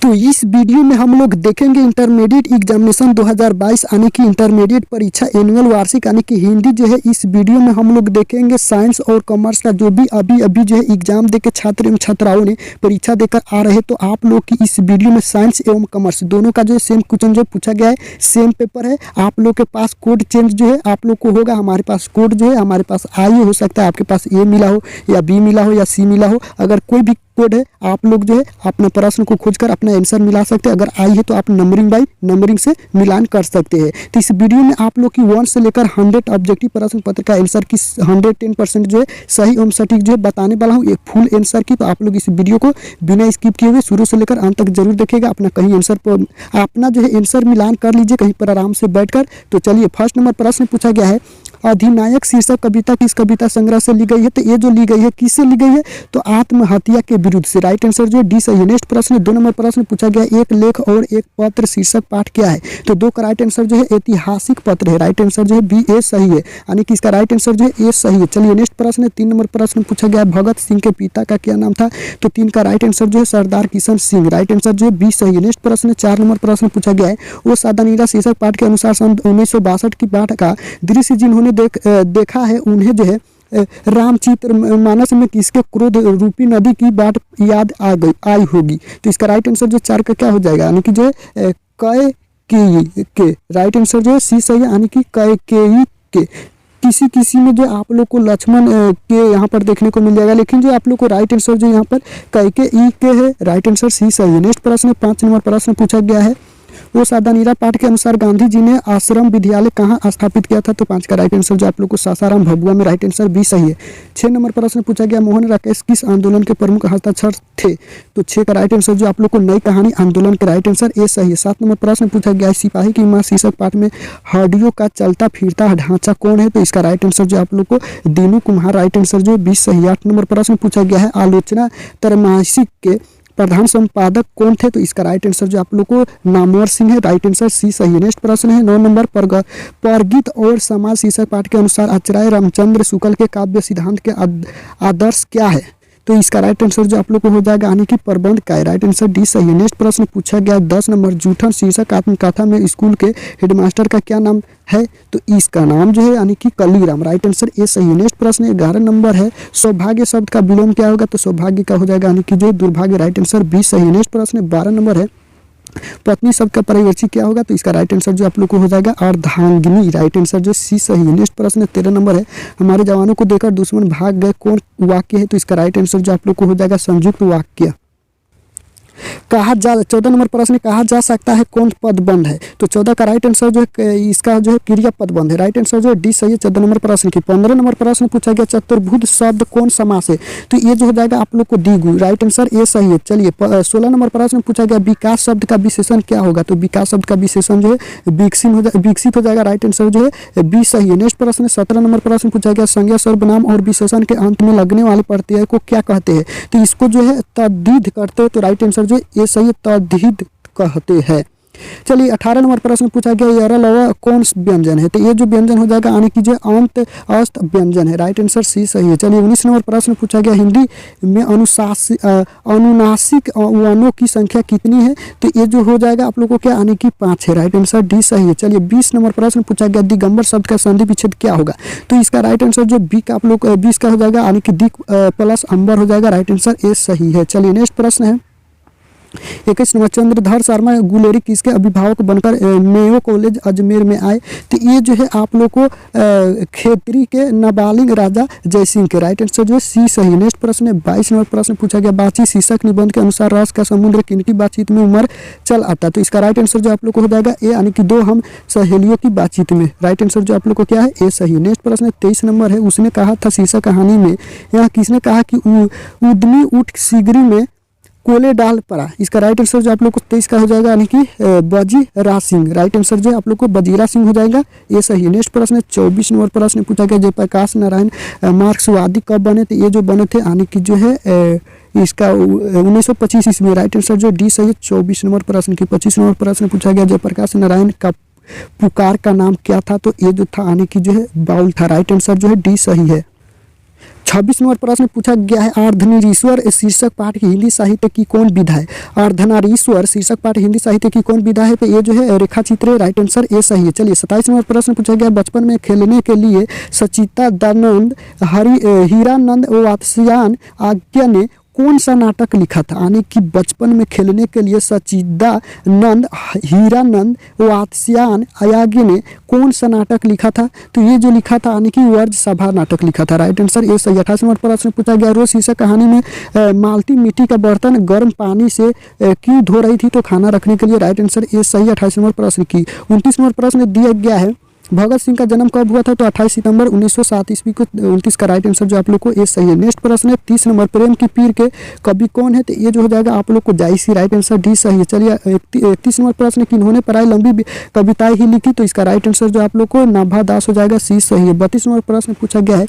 तो इस वीडियो में हम लोग देखेंगे इंटरमीडिएट एग्जामिनेशन 2022 यानी कि इंटरमीडिएट परीक्षा एनुअल वार्षिक यानी कि हिंदी जो है इस वीडियो में हम लोग देखेंगे साइंस और कॉमर्स का जो भी अभी जो है एग्जाम देके छात्र एवं छात्राओं ने परीक्षा देकर आ रहे। तो आप लोग की इस वीडियो में साइंस एवं कॉमर्स दोनों का जो है सेम क्वेश्चन जो पूछा गया है, सेम पेपर है। आप लोग के पास कोड चेंज जो है आप लोग को होगा। हमारे पास कोड जो है हमारे पास आई हो सकता है, आपके पास ए मिला हो या बी मिला हो या सी मिला हो। अगर कोई भी कोड है आप लोग जो है अपने प्रश्न को खोजकर अपना आंसर मिला सकते हैं। अगर आई है तो आप नंबरिंग बाई नंबरिंग से मिलान कर सकते हैं। तो इस वीडियो में आप लोग की 1 से लेकर 100 ऑब्जेक्टिव प्रश्न पत्र का आंसर की 110% जो है सही एवं सटीक जो है बताने वाला हूँ, एक फुल आंसर की। तो आप लोग इस वीडियो को बिना स्किप किए हुए शुरू से लेकर अंत तक जरूर देखिएगा। अपना कहीं आंसर पर अपना जो है आंसर मिलान कर लीजिए कहीं पर आराम से बैठकर। तो चलिए फर्स्ट नंबर प्रश्न पूछा गया है, अधिनायक शीर्षक कविता किस कविता संग्रह से ली गई है? तो ये जो ली गई है किससे ली गई है? तो आत्महत्या के विरुद्ध से। राइट आंसर जो है डी सही है। नेक्स्ट प्रश्न 2 नंबर प्रश्न पूछा गया, एक लेख और एक पत्र शीर्षक पाठ क्या है? तो 2 का राइट आंसर जो है ऐतिहासिक पत्र है। राइट आंसर जो है बी ए सही है, यानी कि इसका राइट आंसर जो है ए सही है। चलिए नेक्स्ट प्रश्न 3 नंबर प्रश्न पूछा गया, भगत सिंह के पिता का क्या नाम था? तो 3 का राइट आंसर जो है सरदार किशन सिंह। राइट आंसर जो है बी सही है। नेक्स्ट प्रश्न 4 नंबर प्रश्न पूछा गया है, वो सादा नीला शीर्षक पाठ के अनुसार सन 1962 की बाढ़ का दृश्य जिन्होंने देखा है उन्हें जो है रामचित्र मानस में किसके क्रोध रूपी नदी की बात याद आई होगी? तो इसका राइट आंसर जो 4 का क्या हो जाएगा, यानी कि जो है के। राइट आंसर जो है सी सही है, यानी कि के। किसी में जो आप लोग को लक्ष्मण के यहाँ पर देखने को मिल जाएगा, लेकिन जो आप लोग को राइट आंसर जो यहाँ पर के है। राइट आंसर सी सही है। नेक्स्ट प्रश्न 5 नंबर प्रश्न पूछा गया है, वो सादा नीला पाठ के अनुसार गांधी जी ने आश्रम विद्यालय कहाँ स्थापित किया था? तो 5 का राइट आंसर जो आप लोग को सासाराम भभुआ में। राइट आंसर बी सही है। 6 नंबर प्रश्न पूछा गया, मोहन राकेश किस आंदोलन के प्रमुख हस्ताक्षर थे? तो 6 का राइट आंसर जो आप लोग को नई कहानी आंदोलन के। राइट आंसर ए सही है। 7 नंबर प्रश्न पूछा गया, सिपाही की मां शीर्षक पाठ में हड्डियों का चलता फिरता ढांचा कौन है? तो इसका राइट आंसर जो आप लोग को दीनू कुम्हार। राइट आंसर जो 20 सही। 8 नंबर प्रश्न पूछा गया है, आलोचना त्रैमासिक के प्रधान संपादक कौन थे? तो इसका राइट आंसर जो आप लोग को नामवर सिंह है। राइट आंसर सी सही है। नेक्स्ट प्रश्न है 9 नंबर परगित और समाज शीर्षक पाठ के अनुसार आचार्य रामचंद्र शुक्ल के काव्य सिद्धांत के आदर्श क्या है? तो इसका राइट आंसर जो आप लोग को हो जाएगा, यानी कि प्रबंध का है। राइट आंसर डी सही है। नेक्स्ट प्रश्न पूछा गया 10 नंबर, जूठन शीर्षक आत्मकथा में स्कूल के हेडमास्टर का क्या नाम है? तो इसका नाम जो है यानी कि कलीराम। राइट आंसर ए सही है। नेक्स्ट प्रश्न 11 नंबर है, सौभाग्य शब्द का विलोम क्या होगा? तो सौभाग्य का हो जाएगा यानी कि जो दुर्भाग्य। राइट आंसर बी सही है। नेक्स्ट प्रश्न 12 नंबर है, पत्नी शब्द का पर्यायवाची क्या होगा? तो इसका राइट आंसर जो आप लोग को हो जाएगा अर्धांगिनी। राइट आंसर जो सी सही है। नेक्स्ट प्रश्न 13 नंबर है, हमारे जवानों को देखकर दुश्मन भाग गए कौन वाक्य है? तो इसका राइट आंसर जो आप लोग को हो जाएगा संयुक्त वाक्य। 14 नंबर प्रश्न, कहा जा सकता है कौन पद बंद है? तो 14 का राइट आंसर जो है इसका जो है क्रिया पद बंद है। राइट आंसर जो है डी सही है 14 नंबर प्रश्न की। 15 नंबर प्रश्न पूछा गया, चतुर्भुज शब्द कौन समास है? तो ये जो हो जाएगा आप लोग को द्विगु। राइट आंसर ए सही है। चलिए 16 नंबर प्रश्न पूछा गया, विकास शब्द का विशेषण क्या होगा? तो विकास शब्द का विशेषण जो है विकसित हो जाएगा। राइट आंसर जो है बी सही है। नेक्स्ट प्रश्न 17 नंबर प्रश्न पूछा गया, संज्ञा सर्वनाम और विशेषण के अंत में लगने वाले प्रत्यय को क्या कहते हैं? तो इसको जो है तद्धित करते हैं। तो राइट आंसर जो है ए सही है, तद्धित कहते हैं। चलिए 18 नंबर प्रश्न पूछा गया, यरलवा कौन व्यंजन है? तो ये जो व्यंजन हो जाएगा यानी कि जो अंत अस्त व्यंजन है। राइट आंसर सी सही है। चलिए 19 नंबर प्रश्न पूछा गया, हिंदी में अनुनासिक वर्णों की संख्या कितनी है? तो ये जो हो जाएगा आप लोगों को क्या यानी कि 5 है। राइट आंसर डी सही है। चलिए 20 नंबर प्रश्न पूछा गया, दिगंबर शब्द का संधि विच्छेद क्या होगा? तो इसका राइट आंसर जो बी का आप लोग 20 का हो जाएगा, यानी कि दिक प्लस अंबर हो जाएगा। राइट आंसर ए सही है। चलिए नेक्स्ट प्रश्न है 21 नंबर, चंद्रधर शर्मा गुलेरी किसके अभिभावक बनकर मेयो कॉलेज अजमेर में आए? तो ये जो है आप लोग को खेतरी के नाबालिग राजा जयसिंह के। राइट आंसर जो है सी सही। नेक्स्ट प्रश्न है 22 नंबर प्रश्न पूछा गया, बातचीत शीर्षक निबंध के अनुसार रस का समुद्र किनकी बातचीत में उमर चल आता? तो इसका राइट आंसर जो आप लोग को हो जाएगा ए, यानी कि 2 हम सहेलियों की बातचीत में। राइट आंसर जो आप लोग को क्या है ए सही। नेक्स्ट प्रश्न 23 नंबर है, उसने कहा था शीर्षक कहानी में यहाँ किसने कहा कि उद्यमी उठ सिगरी में कोले डाल पड़ा? इसका राइट आंसर जो आप लोग को 23 का हो जाएगा, यानी कि बजीरा सिंह। राइट आंसर जो आप लोग को बजीरा सिंह हो जाएगा, ये सही है। नेक्स्ट प्रश्न 24 नंबर प्रश्न पूछा गया, जयप्रकाश नारायण मार्क्सवादी कब बने? तो ये जो बने थे यानी कि जो है इसका 1925 ईस्वी। राइट आंसर जो डी सही है 24 नंबर प्रश्न की। 25 नंबर प्रश्न पूछा गया, जयप्रकाश नारायण का पुकार का नाम क्या था? तो ये जो था यानी कि जो है बाउल था। राइट आंसर जो है डी सही है। 26 नंबर प्रश्न पूछा गया है, अर्धनारीश्वर शीर्षक पाठ की हिंदी साहित्य की कौन विधा है? अर्धनारीश्वर शीर्षक पाठ हिंदी साहित्य की कौन विधा है? तो ये जो है रेखा चित्र, राइट आंसर ए सही है। चलिए 27 नंबर प्रश्न पूछा गया, बचपन में खेलने के लिए सच्चिदानंद हीरानंद वात्स्यायन आज्ञा ने कौन सा नाटक लिखा था? यानी कि बचपन में खेलने के लिए सच्चिदानंद हीरानंद वात्स्यायन आज्ञा ने कौन सा नाटक लिखा था? तो ये जो लिखा था यानी कि वर्ज सभा नाटक लिखा था, राइट आंसर ये सही। 28 नंबर प्रश्न पूछा गया, रोज शीर्षक कहानी में मालती मिट्टी का बर्तन गर्म पानी से क्यों धो रही थी? तो खाना रखने के लिए, राइट आंसर ये सही। 28 नंबर प्रश्न की 29 नंबर प्रश्न दिया गया है, भगत सिंह का जन्म कब हुआ था? तो 28 सितंबर 1907 ईस्वी को। 29 का राइट आंसर जो आप लोग को ये सही है। नेक्स्ट प्रश्न है 30 नंबर, प्रेम की पीर के कवि कौन है? तो ये जो हो जाएगा आप लोग को जायसी, राइट आंसर डी सही है। चलिए 31 नंबर प्रश्न कि इन्होंने पढ़ाई लंबी कविताएं ही लिखी, तो इसका राइट आंसर जो आप लोग को नाभा दास हो जाएगा, सी सही है। 32 नंबर प्रश्न पूछा गया है,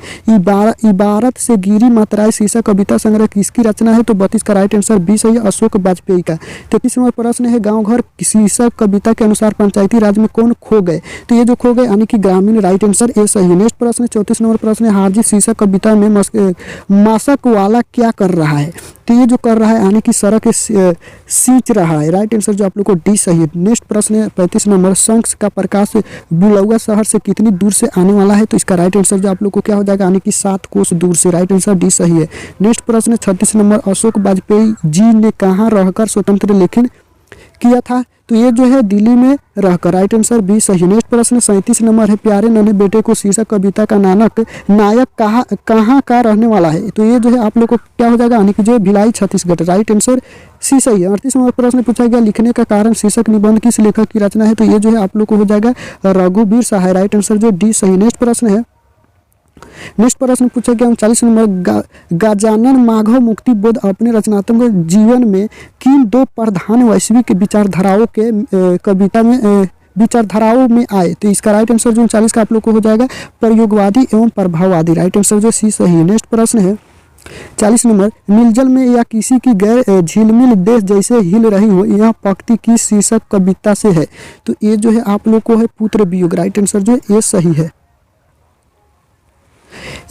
इबारत से गिरी मात्राएं शीर्षक कविता संग्रह किसकी रचना है? तो 32 का राइट आंसर बी सही है, अशोक वाजपेयी का। 33 नंबर प्रश्न है, गाँव घर शीर्षक कविता के अनुसार पंचायती राज में कौन खो गए? तो ये जो खो गए यानी कि ग्रामीण, राइट आंसर ए सही है। नेक्स्ट प्रश्न 34 नंबर प्रश्न है, हारजीत शीर्षक कविता में मासक वाला क्या कर रहा है? तो ये जो कर रहा है यानी कि सड़क सींच रहा है, राइट आंसर जो आप लोग को डी सही है। नेक्स्ट प्रश्न है 35 नंबर, शंख का प्रकाश बुलौआ शहर से कितनी दूर से आने वाला है? तो इसका राइट आंसर जो आप लोग को क्या हो जाएगा यानी कि 7 कोस दूर से, राइट आंसर डी सही है। नेक्स्ट प्रश्न 36 नंबर, अशोक वाजपेयी जी ने कहाँ रहकर स्वतंत्र लेखन किया था? तो ये जो है दिल्ली में रहकर, राइट आंसर बी सही। नेक्स्ट प्रश्न 37 नंबर है, प्यारे नन्हे बेटे को शीर्षक कविता का नायक कहाँ का रहने वाला है? तो ये जो है आप लोग को क्या हो जाएगा यानी कि जो Bhilai Chhattisgarh, right answer C सही है। 38 नंबर प्रश्न पूछा गया, लिखने का कारण शीर्षक निबंध किस लेखक की रचना है? तो ये जो है आप लोग को हो जाएगा रघुवीर सहाय, राइट आंसर जो डी सही। नेक्स्ट प्रश्न है, नेक्स्ट प्रश्न पूछा गया 39 नंबर, गजानन माधव मुक्ति बोध अपने रचनात्मक जीवन में किन 2 प्रधान वैश्विक विचारधाराओं के कविता में विचारधाराओं में आए? तो इसका राइट आंसर जो 39 का आप लोग को हो जाएगा प्रयोगवादी एवं प्रभाववादी, राइट आंसर जो सी सही है। नेक्स्ट प्रश्न है 40 नंबर, नीलजल में या किसी की गैर झिलमिल देश जैसे हिल रही हो, यह पंक्ति की शीर्षक कविता से है? तो ये जो है आप लोग को है पुत्र वियोग, राइट आंसर जो ये सही है।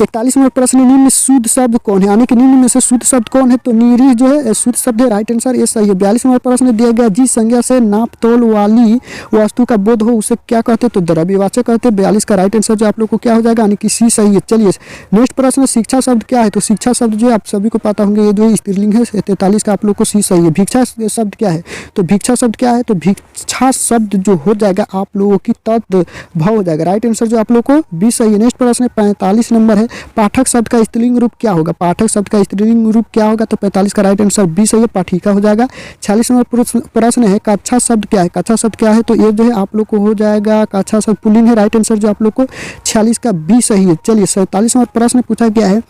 41 नंबर प्रश्न, निम्न शुद्ध शब्द कौन है? यानी कि निम्न में से शुद्ध शब्द कौन है? तो नीरी जो है शुद्ध शब्द है, राइट आंसर ये सही है। 42 नंबर प्रश्न दिया गया, जिस संज्ञा से नाप तोल वाली वस्तु का बोध हो उसे क्या कहते? तो द्रव्यवाचक कहते हैं। 42 का राइट आंसर जो आप लोग को क्या हो जाएगा यानी कि सी सही है। चलिए नेक्स्ट प्रश्न, शिक्षा शब्द क्या है? तो शिक्षा शब्द जो आप सभी को पता होंगे ये जो स्त्रीलिंग है, 43 का आप लोग को सी सही है। भिक्षा शब्द क्या है? तो भिक्षा शब्द क्या है? तो भिक्षा शब्द जो हो जाएगा आप लोगों की तद्भव हो जाएगा, राइट आंसर जो आप लोग को बी सही है। नेक्स्ट प्रश्न 45 नंबर है, पाठक शब्द का स्त्रीलिंग रूप क्या होगा? पाठक शब्द का स्त्रीलिंग रूप क्या होगा? तो 45 का राइट आंसर बी सही है, पाठिका हो जाएगा। 46 नंबर प्रश्न है, कक्षा शब्द क्या है? कक्षा शब्द क्या है? तो ये जो है आप लोग को हो जाएगा कक्षा शब्द पुल्लिंग है, राइट आंसर जो आप लोग को 46 का बी सही है। चलिए 47 नंबर प्रश्न पूछा गया है,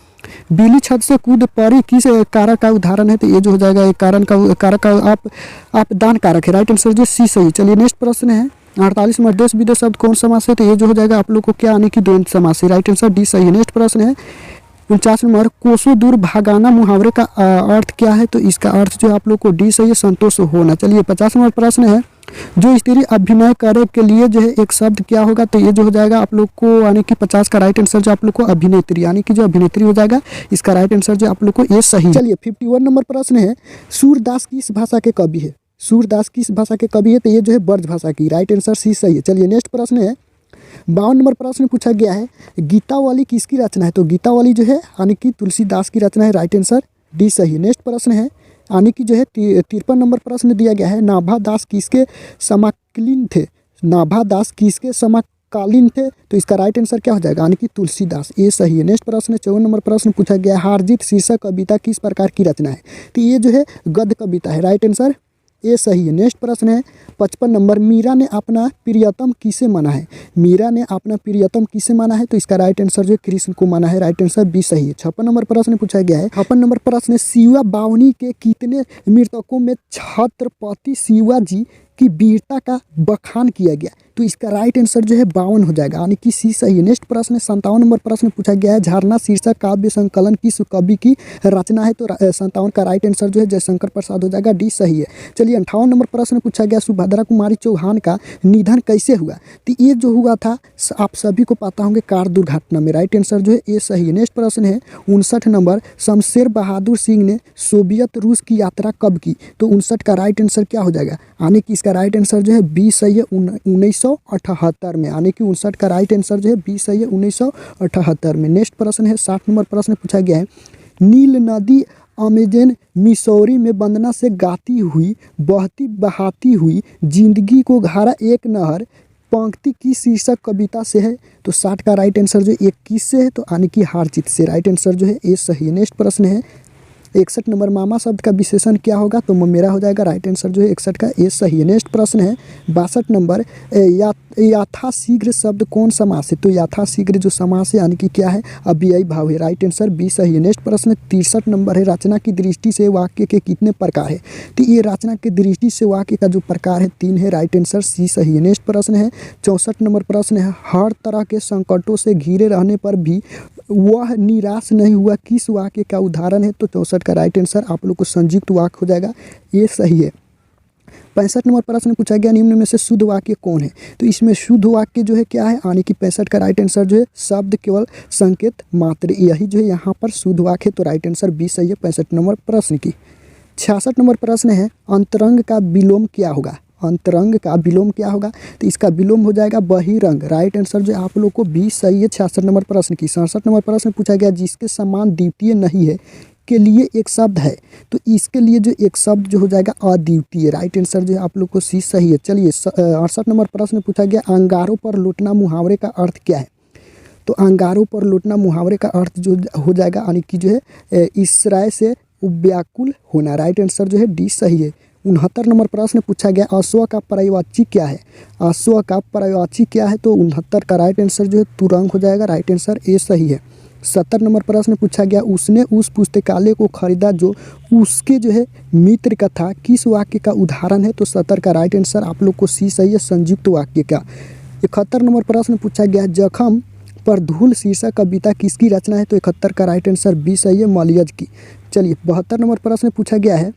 बिल्ली छत से कूद पड़ी किस कारक का उदाहरण है? तो ये जो हो जाएगा एक कारक का आप दान कारक है, राइट आंसर जो सी सही। चलिए नेक्स्ट प्रश्न है 48 नंबर, देश विदेश शब्द कौन समास है? तो ये जो हो जाएगा आप लोग को क्या आने की द्वंद्व समास है, राइट आंसर डी सही है। नेक्स्ट प्रश्न है 49 नंबर, कोसों दूर भागाना मुहावरे का अर्थ क्या है? तो इसका अर्थ जो आप लोग को डी सही है, संतोष होना। चलिए 50 नंबर प्रश्न है, जो स्त्री अभिनय करे के लिए जो है एक शब्द क्या होगा? तो ये जो हो जाएगा आप लोग को यानी कि 50 का राइट आंसर जो आप लोग को अभिनेत्री, यानी कि जो अभिनेत्री हो जाएगा, इसका राइट आंसर जो आप लोग को ये सही। चलिए 51 नंबर प्रश्न है, सूरदास किस भाषा के कवि है? सूरदास किस भाषा के कवि है? तो ये जो है ब्रज भाषा की, राइट आंसर सी सही है। चलिए नेक्स्ट प्रश्न है 52 नंबर प्रश्न पूछा गया है, गीतावली किसकी रचना है? तो गीतावली जो है यानी कि तुलसीदास की रचना है, राइट आंसर डी सही है। नेक्स्ट प्रश्न है यानी कि जो है 53 नंबर प्रश्न दिया गया है, नाभा दास किसके समकालीन थे? नाभा दास किसके समकालीन थे? तो इसका राइट आंसर क्या हो जाएगा यानी कि तुलसीदास, ये सही है। नेक्स्ट प्रश्न 54 नंबर प्रश्न पूछा गया है, हारजीत शीर्षक कविता किस प्रकार की रचना है? तो ये जो है गद्य कविता है, राइट आंसर ये सही है। नेक्स्ट प्रश्न है 55 नंबर, मीरा ने अपना प्रियतम किसे माना है? मीरा ने अपना प्रियतम किसे माना है? तो इसका राइट आंसर जो कृष्ण को माना है, राइट आंसर बी सही है। 56 नंबर प्रश्न पूछा गया है, 56 नंबर प्रश्न, शिवा बावनी के कितने मृतकों में छत्रपति शिवाजी की वीरता का बखान किया गया? तो तो इसका राइट आंसर जो है 52 हो जाएगा, यानी कि सी सही है। नेक्स्ट प्रश्न है 57 नंबर प्रश्न पूछा गया है, झरना शीर्षक काव्य संकलन किस कवि की रचना है? तो 57 का राइट आंसर जो है जयशंकर प्रसाद हो जाएगा, डी सही है। चलिए 58 नंबर प्रश्न पूछा गया, सुभद्रा कुमारी चौहान का निधन कैसे हुआ? तो ये जो हुआ था आप सभी को पता होंगे, कार दुर्घटना में। राइट आंसर जो है ए सही है। नेक्स्ट प्रश्न है 59 नंबर, शमशेर बहादुर सिंह ने सोवियत रूस की यात्रा कब की? तो 59 का राइट आंसर क्या हो जाएगा? यानी कि इसका राइट आंसर जो है बी सही है, 1978 में। यानी कि 59 का राइट आंसर जो है बी सही है, 1978 में। नेक्स्ट प्रश्न है 60 नंबर प्रश्न पूछा गया है, नील नदी अमेजन मिसौरी में वंदना से गाती हुई बहती बहाती हुई जिंदगी को घारा एक नहर पंक्ति की शीर्षक कविता से है? तो 60 का राइट आंसर जो 21 से है, तो यानी कि हारजीत से। राइट आंसर जो है ए सही है। नेक्स्ट प्रश्न है 61 नंबर, मामा शब्द का विशेषण क्या होगा? तो मेरा हो जाएगा। राइट आंसर जो है 61 का ए सही है। नेक्स्ट प्रश्न है 62 नंबर, यथाशीघ्र शब्द कौन समास है? तो यथाशीघ्र जो समास है यानी कि क्या है? अव्ययी भाव है। राइट आंसर बी सही है। नेक्स्ट प्रश्न 63 नंबर है, रचना की दृष्टि से वाक्य के कितने प्रकार है? तो ये रचना की दृष्टि से वाक्य का जो प्रकार है 3 है। राइट आंसर सी सही है। नेक्स्ट प्रश्न है 64 नंबर प्रश्न है, हर तरह के संकटों से घिरे रहने पर भी वह निराश नहीं हुआ, किस वाक्य का उदाहरण है? तो 64 का राइट आंसर आप लोग को संयुक्त वाक्य हो जाएगा, ये सही है। 65 नंबर प्रश्न पूछा गया, निम्न में से शुद्ध वाक्य कौन है? तो इसमें शुद्ध वाक्य जो है क्या है? यानी कि 65 का राइट आंसर जो है शब्द केवल संकेत मात्र, यही जो है यहाँ पर शुद्ध वाक्य है। तो राइट आंसर बी सही है 65 नंबर प्रश्न की। 66 नंबर प्रश्न है, अंतरंग का विलोम क्या होगा? अंतरंग का विलोम क्या होगा? तो इसका विलोम हो जाएगा बहिरंग। राइट आंसर जो आप लोग को बी सही है 66 नंबर प्रश्न की। 67 नंबर प्रश्न पूछा गया, जिसके समान द्वितीय नहीं है के लिए एक शब्द है? तो इसके लिए जो एक शब्द जो हो जाएगा अद्वितीय। राइट आंसर जो है आप लोग को सी सही है। चलिए 68 नंबर प्रश्न पूछा गया, अंगारों पर लौटना मुहावरे का अर्थ क्या है? तो अंगारों पर लौटना मुहावरे का अर्थ जो हो जाएगा यानी कि जो है इसराय से व्याकुल होना। राइट आंसर जो है डी सही है। 69 नंबर प्रश्न पूछा गया, अश्व का पर्यायवाची क्या है? अश्व का पर्यायवाची क्या है? तो 69 का राइट आंसर जो है तुरंग हो जाएगा। राइट आंसर ए सही है। 70 नंबर प्रश्न पूछा गया, उसने उस पुस्तकालय को खरीदा जो उसके जो है मित्र का था, किस वाक्य का उदाहरण है? तो 70 का राइट आंसर आप लोग को सी सही है, संयुक्त वाक्य का। 71 नंबर प्रश्न पूछा गया, जखम पर धूल शीर्षक कविता किसकी रचना है? तो 71 का राइट आंसर बी सही है, मलयज की। चलिए 72 नंबर प्रश्न पूछा गया है,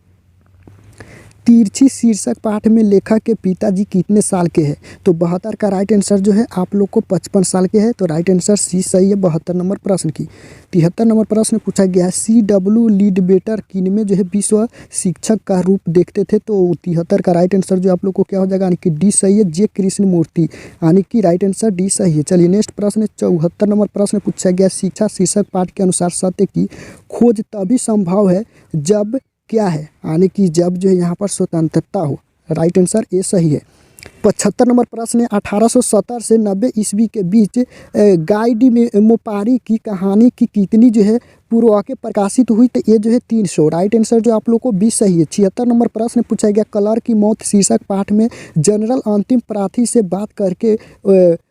तिरछी शीर्षक पाठ में लेखक के पिताजी कितने साल के हैं? तो 72 का राइट आंसर जो है आप लोग को 55 साल के हैं। तो राइट आंसर सी सही है 72 नंबर प्रश्न की। 73 नंबर प्रश्न पूछा गया है, C.W. लीडबेटर किनमें जो है विश्व शिक्षक का रूप देखते थे? तो 73 का राइट आंसर जो आप लोग को क्या हो जाएगा यानी कि डी सही है, जे कृष्ण मूर्ति, यानी कि राइट आंसर डी सही है। चलिए नेक्स्ट प्रश्न 74 नंबर प्रश्न पूछा गया, शिक्षा शीर्षक पाठ के अनुसार सत्य की खोज तभी संभव है जब क्या है? यानी कि जब जो है यहाँ पर स्वतंत्रता हो। राइट आंसर ए सही है। 75 नंबर प्रश्न है, 1870 से 90 ईस्वी के बीच गाय डी मोपारी की कहानी की कितनी जो है पूर्वाके प्रकाशित हुई? तो ये जो है 300। राइट आंसर जो आप लोग को 20 सही है। 76 नंबर प्रश्न पूछा गया, कलर की मौत शीर्षक पाठ में जनरल अंतिम प्रार्थी से बात करके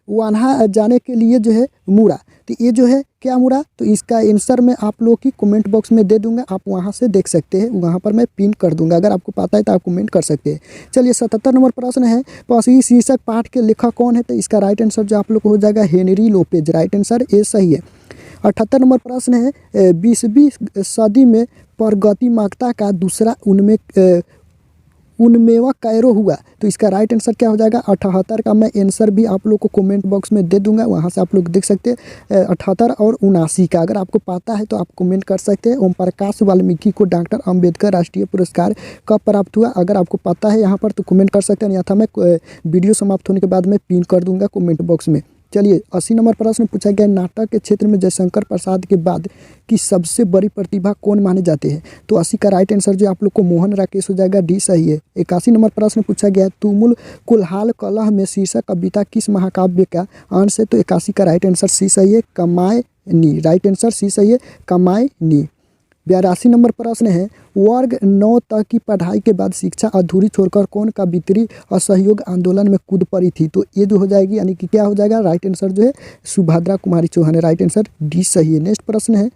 वहाँ जाने के लिए जो है मुड़ा, तो ये जो है क्या मुड़ा? तो इसका आंसर मैं आप लोग की कमेंट बॉक्स में दे दूंगा, आप वहाँ से देख सकते हैं, वहाँ पर मैं पिन कर दूंगा, अगर आपको पता है तो आप कमेंट कर सकते हैं। चलिए 77 नंबर प्रश्न है, पौसी शीर्षक पाठ के लेखक कौन है? तो इसका राइट आंसर जो आप लोग को हो जाएगा Henry Lopez. Right answer A सही है। 78 नंबर प्रश्न है, 20वीं सदी में प्रगतिमागता का दूसरा उनमेवा कैरो हुआ? तो इसका राइट आंसर क्या हो जाएगा? 78 का मैं आंसर भी आप लोग को कमेंट बॉक्स में दे दूंगा, वहां से आप लोग देख सकते हैं। 78 और 79 का अगर आपको पता है तो आप कमेंट कर सकते हैं। ओम प्रकाश वाल्मीकि को डॉक्टर अंबेडकर राष्ट्रीय पुरस्कार कब प्राप्त हुआ? अगर आपको पता है यहाँ पर तो कमेंट कर सकते हैं, अन्यथा मैं वीडियो समाप्त होने के बाद मैं पिन कर दूंगा कमेंट बॉक्स में। चलिए 80 नंबर प्रश्न पूछा गया, नाटक के क्षेत्र में जयशंकर प्रसाद के बाद की सबसे बड़ी प्रतिभा कौन माने जाते हैं? तो 80 का राइट आंसर जो आप लोग को मोहन राकेश हो जाएगा, डी सही है। 81 नंबर प्रश्न पूछा गया, तुमुल कुल्हाल कलह में शीर्षक कविता किस महाकाव्य का अंश है? तो 81 का राइट आंसर सी सही है, कमायनी। राइट आंसर सी सही है, कमायनी। 82 नंबर प्रश्न है, वर्ग 9 तक की पढ़ाई के बाद शिक्षा अधूरी छोड़कर कौन कवित्री असहयोग आंदोलन में कूद पड़ी थी? तो ये जो हो जाएगी यानी कि क्या हो जाएगा? राइट आंसर जो है सुभद्रा कुमारी चौहान है। राइट आंसर डी सही है। नेक्स्ट प्रश्न है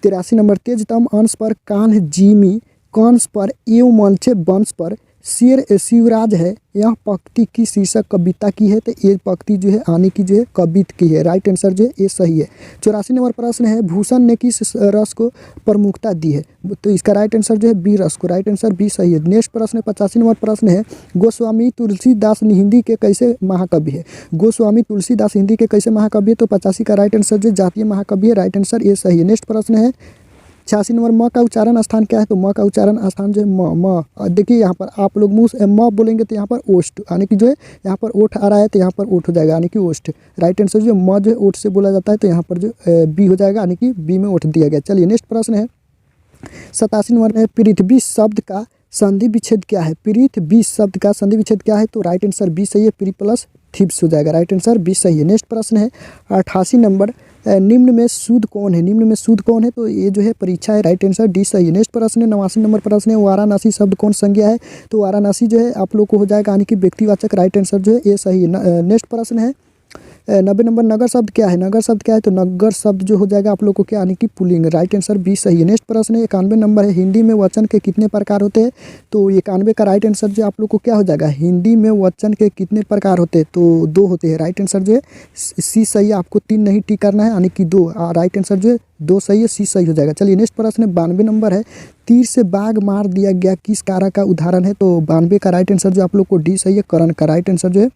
83 नंबर, तेजतम अंश पर कान्ह जिमी कंस पर एवं मनचे वंश पर शेर शिवराज है, यह पंक्ति की शीर्षक कविता की है, तो ये पंक्ति जो है आने की जो है कवित की है। राइट आंसर जो है ये सही है। 84 नंबर प्रश्न है, भूषण ने किस रस को प्रमुखता दी है, तो इसका राइट आंसर जो है बी रस को। राइट आंसर बी सही है। नेक्स्ट प्रश्न 85 नंबर प्रश्न है, गोस्वामी तुलसीदास हिंदी के कैसे महाकवि है। गोस्वामी तुलसीदास हिंदी के कैसे महाकवि है, तो 85 का राइट आंसर जो जातीय महाकवि है। राइट आंसर ये सही है। नेक्स्ट प्रश्न है 86 नंबर, म का उच्चारण स्थान क्या है, तो म का उच्चारण स्थान जो है म। देखिए यहाँ पर आप लोग मुँह से म बोलेंगे तो यहाँ पर ओष्ठ, यानी कि जो है यहाँ पर ओठ आ रहा है तो यहाँ पर ओठ हो जाएगा, यानी कि ओष्ठ। राइट आंसर जो म जो है ओठ से बोला जाता है, तो यहाँ पर जो बी हो जाएगा, यानी कि बी में ओठ दिया गया। चलिए नेक्स्ट प्रश्न है 87 नंबर है, पृथ्वी शब्द का संधि विच्छेद क्या है। पृथ्वी शब्द का संधि विच्छेद क्या है, तो राइट आंसर बी सही है, प्री प्लस थिप्स हो जाएगा। राइट आंसर बी सही है। नेक्स्ट प्रश्न है 88 नंबर, निम्न में शुद्ध कौन है। निम्न में शुद्ध कौन है, तो ये जो है परीक्षा है। राइट आंसर डी सही है। नेक्स्ट प्रश्न है 89 नंबर प्रश्न है, वाराणसी शब्द कौन संज्ञा है, तो वाराणसी जो है आप लोग को हो जाएगा, यानी कि व्यक्तिवाचक। राइट आंसर जो है ये सही है। नेक्स्ट प्रश्न है 90 नंबर, नगर शब्द क्या है। नगर शब्द क्या है, तो नगर शब्द जो हो जाएगा आप लोग को क्या, यानी कि पुल्लिंग। राइट आंसर बी सही है। नेक्स्ट प्रश्न है 91 नंबर है, हिंदी में वचन के कितने प्रकार होते हैं, तो 91 का राइट आंसर जो आप लोग को क्या हो जाएगा, हिंदी में वचन के कितने प्रकार होते हैं, तो 2 होते हैं। राइट आंसर जो है सी सही है, आपको 3 नहीं टिक करना है, यानी कि 2। राइट आंसर जो है 2 सही है, सी सही हो जाएगा। चलिए नेक्स्ट प्रश्न है 92 नंबर है, तीर से बाघ मार दिया गया किस कारक का उदाहरण है, तो 92 का राइट आंसर जो आप लोग को डी सही है, करण का। राइट आंसर जो है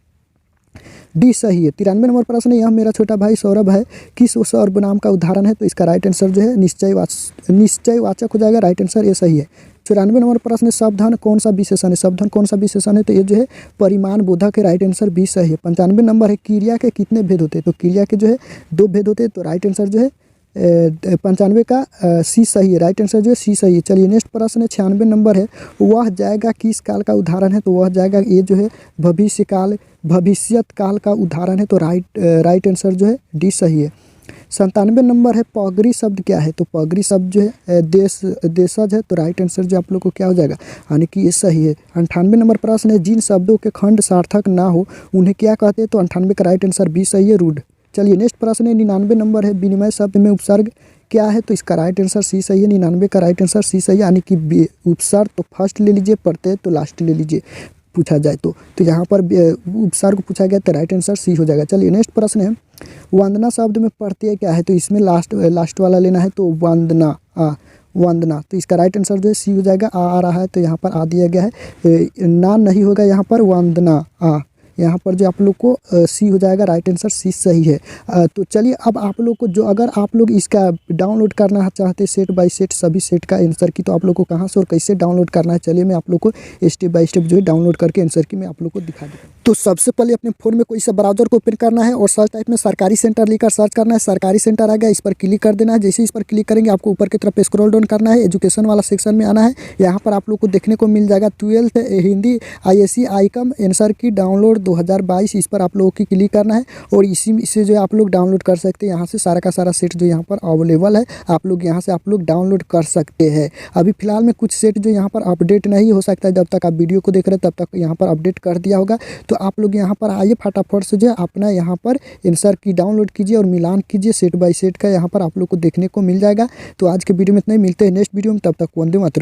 डी सही है। 93 नंबर प्रश्न है, यह मेरा छोटा भाई सौरभ है किस सर्वनाम का उदाहरण है, तो इसका राइट आंसर जो है निश्चयवाचक हो जाएगा। राइट आंसर ये सही है। 94 नंबर प्रश्न है, सावधान कौन सा विशेषण है। सावधान कौन सा विशेषण है, तो ये जो है परिमाण बोधक है। राइट आंसर बी सही है। 95 नंबर है, क्रिया के कितने भेद होते हैं, तो क्रिया के जो है 2 भेद होते हैं, तो राइट आंसर जो है 95 का सी सही है। राइट आंसर जो है सी सही है। चलिए नेक्स्ट प्रश्न है 96 नंबर है, वह जाएगा किस काल का उदाहरण है, तो वह जाएगा ये जो है भविष्यकाल भविष्यत काल का उदाहरण है, तो राइट आंसर जो है डी सही है। 97 नंबर है, पगरी शब्द क्या है, तो पगरी शब्द जो है देशज है, तो राइट आंसर जो आप लोग को क्या हो जाएगा, यानी कि ये सही है। 98 नंबर प्रश्न है, जिन शब्दों के खंड सार्थक ना हो उन्हें क्या कहते हैं, तो 98 का राइट आंसर बी सही है, रूढ़। चलिए नेक्स्ट प्रश्न है 99 नंबर है, विनिमय शब्द में उपसर्ग क्या है, तो इसका राइट आंसर सी सही है। 99 का राइट आंसर सी सही है, यानी कि उपसर्ग तो फर्स्ट ले लीजिए, प्रत्यय तो लास्ट ले लीजिए पूछा जाए तो यहाँ पर उपसर्ग पूछा गया, तो राइट आंसर सी हो जाएगा। चलिए नेक्स्ट प्रश्न है, वंदना शब्द में प्रत्यय क्या है, तो इसमें लास्ट वाला लेना है, तो वंदना वंदना, तो इसका राइट आंसर जो है सी हो जाएगा। आ रहा है तो यहाँ पर आ दिया गया है, ना नहीं होगा यहाँ पर, वंदना यहाँ पर जो आप लोग को सी हो जाएगा। राइट आंसर सी सही है। तो चलिए अब आप लोग को जो अगर आप लोग इसका डाउनलोड करना चाहते हैं सेट बाय सेट सभी सेट का आंसर की, तो आप लोग को कहाँ से और कैसे डाउनलोड करना है, चलिए मैं आप लोग को स्टेप बाय स्टेप जो है डाउनलोड करके आंसर की मैं आप लोग को दिखा दूँ। तो सबसे पहले अपने फ़ोन में कोई सा ब्राउजर को ओपन करना है और सर्च टाइप में सरकारी सेंटर लिखकर सर्च करना है। सरकारी सेंटर आ गया, इस पर क्लिक कर देना है। जैसे इस पर क्लिक करेंगे आपको ऊपर की तरफ स्क्रॉल डाउन करना है, एजुकेशन वाला सेक्शन में आना है। यहाँ पर आप लोग को देखने को मिल जाएगा 12th Hindi ISC I.Com answer की डाउनलोड 2022, इस पर आप लोगों की क्लिक करना है और इसी से जो है आप लोग डाउनलोड कर सकते हैं। यहाँ से सारा का सारा सेट जो यहाँ पर अवेलेबल है, आप लोग यहाँ से आप लोग डाउनलोड कर सकते हैं। अभी फिलहाल में कुछ सेट जो यहाँ पर अपडेट नहीं हो सकता है, जब तक आप वीडियो को देख रहे हैं तब तक यहाँ पर अपडेट कर दिया होगा। तो आप लोग यहाँ पर आइए फटाफट से जो है अपना यहाँ पर आंसर की डाउनलोड कीजिए और मिलान कीजिए, सेट बाय सेट का यहाँ पर आप लोग को देखने को मिल जाएगा। तो आज के वीडियो में इतना ही, मिलते हैं नेक्स्ट वीडियो में, तब तक वंदे मातरम।